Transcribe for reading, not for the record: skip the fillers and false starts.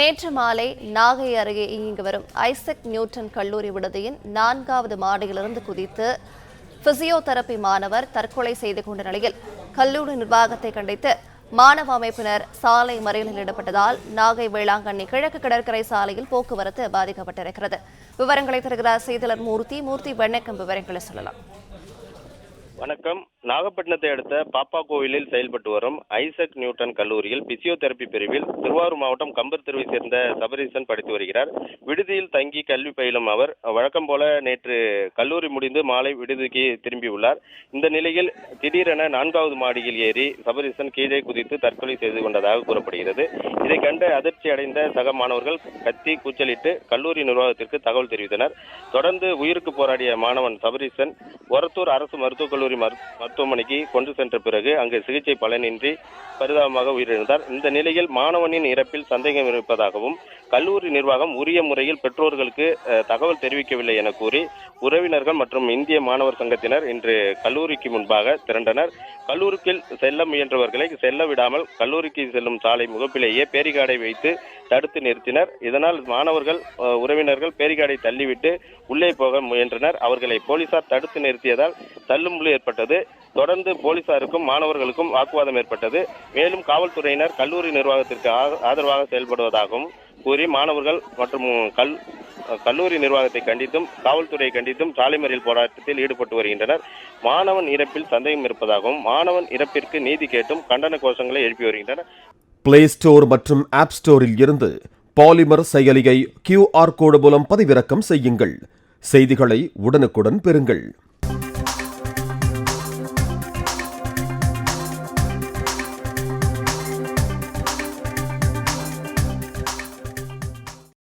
நேற்று மாலை நாகை அருகே இயங்கி வரும் ஐசக் நியூட்டன் கல்லூரி விடுதியின் 4வது மாடியிலிருந்து குதித்து பிசியோதெரபி மாணவர் தற்கொலை செய்து கொண்ட நிலையில் கல்லூரி நிர்வாகத்தை கண்டித்து மாணவ அமைப்பினர் சாலை மறியலில் ஈடுபட்டதால் நாகை வேளாங்கண்ணி கிழக்கு கடற்கரை சாலையில் போக்குவரத்து பாதிக்கப்பட்டிருக்கிறது. விவரங்களை தருகிறார் செய்தியாளர் மூர்த்தி. வணக்கம், விவரங்களை சொல்லலாம். வணக்கம். நாகப்பட்டினத்தை அடுத்த பாப்பா கோவிலில் செயல்பட்டு வரும் ஐசக் நியூட்டன் கல்லூரியில் பிசியோதெரபி பிரிவில் திருவாரூர் மாவட்டம் கம்பர் தெருவை சேர்ந்த சபரீசன் படித்து வருகிறார். விடுதியில் தங்கி கல்வி பயிலும் அவர் வழக்கம் போல நேற்று கல்லூரி முடிந்து மாலை விடுதிக்கு திரும்பியுள்ளார். இந்த நிலையில் திடீரென 4வது மாடியில் ஏறி சபரீசன் கீழே குதித்து தற்கொலை செய்து கொண்டதாக கூறப்படுகிறது. இதை கண்டு அதிர்ச்சி அடைந்த சக மாணவர்கள் கத்தி கூச்சலிட்டு கல்லூரி நிர்வாகத்திற்கு தகவல் தெரிவித்தனர். தொடர்ந்து உயிருக்கு போராடிய மாணவன் சபரீசன் ஒரத்தூர் அரசு மருத்துவக் கல்லூரி மருத்துவமனைக்கு கொண்டு சென்ற பிறகு அங்கு சிகிச்சை பலனின்றி பரிதாபமாக உயிரிழந்தார். இந்த நிலையில் மாணவனின் இறப்பில் சந்தேகம் இருப்பதாகவும் கல்லூரி நிர்வாகம் உரிய முறையில் பெற்றோர்களுக்கு தகவல் தெரிவிக்கவில்லை என கூறி உறவினர்கள் மற்றும் இந்திய மாணவர் சங்கத்தினர் இன்று கல்லூரிக்கு முன்பாக திரண்டனர். கல்லூரிக்கு செல்ல முயன்றவர்களை செல்ல விடாமல் கல்லூரிக்கு செல்லும் சாலை முகப்பிலேயே பேரிகார்டை வைத்து தடுத்து நிறுத்தினர். இதனால் மாணவர்கள் உறவினர்கள் பேரிகார்டை தள்ளிவிட்டு உள்ளே போக முயன்றனர். அவர்களை போலீசார் தடுத்து நிறுத்தியதால் தள்ளுமுள்ளு ஏற்பட்டது. தொடர்ந்து போலீசாருக்கும் மாணவர்களுக்கும் வாக்குவாதம் ஏற்பட்டது. மேலும் காவல்துறையினர் கல்லூரி நிர்வாகத்திற்கு ஆதரவாக செயல்படுவதாகவும் கூறி மாணவர்கள் மற்றும் கல்லூரி நிர்வாகத்தை கண்டித்தும் காவல்துறையை கண்டித்தும் சாலை மறியல் போராட்டத்தில் ஈடுபட்டு வருகின்றனர். மாணவன் இறப்பில் சந்தேகம் இருப்பதாகவும் மாணவன் இறப்பிற்கு நீதி கேட்டும் கண்டன கோஷங்களை எழுப்பி வருகின்றனர். பிளே ஸ்டோர் மற்றும் ஆப் ஸ்டோரில் இருந்து பாலிமர் செயலியை QR கோடு மூலம் பதிவிறக்கம் செய்யுங்கள். செய்திகளை உடனுக்குடன் பெறுங்கள்.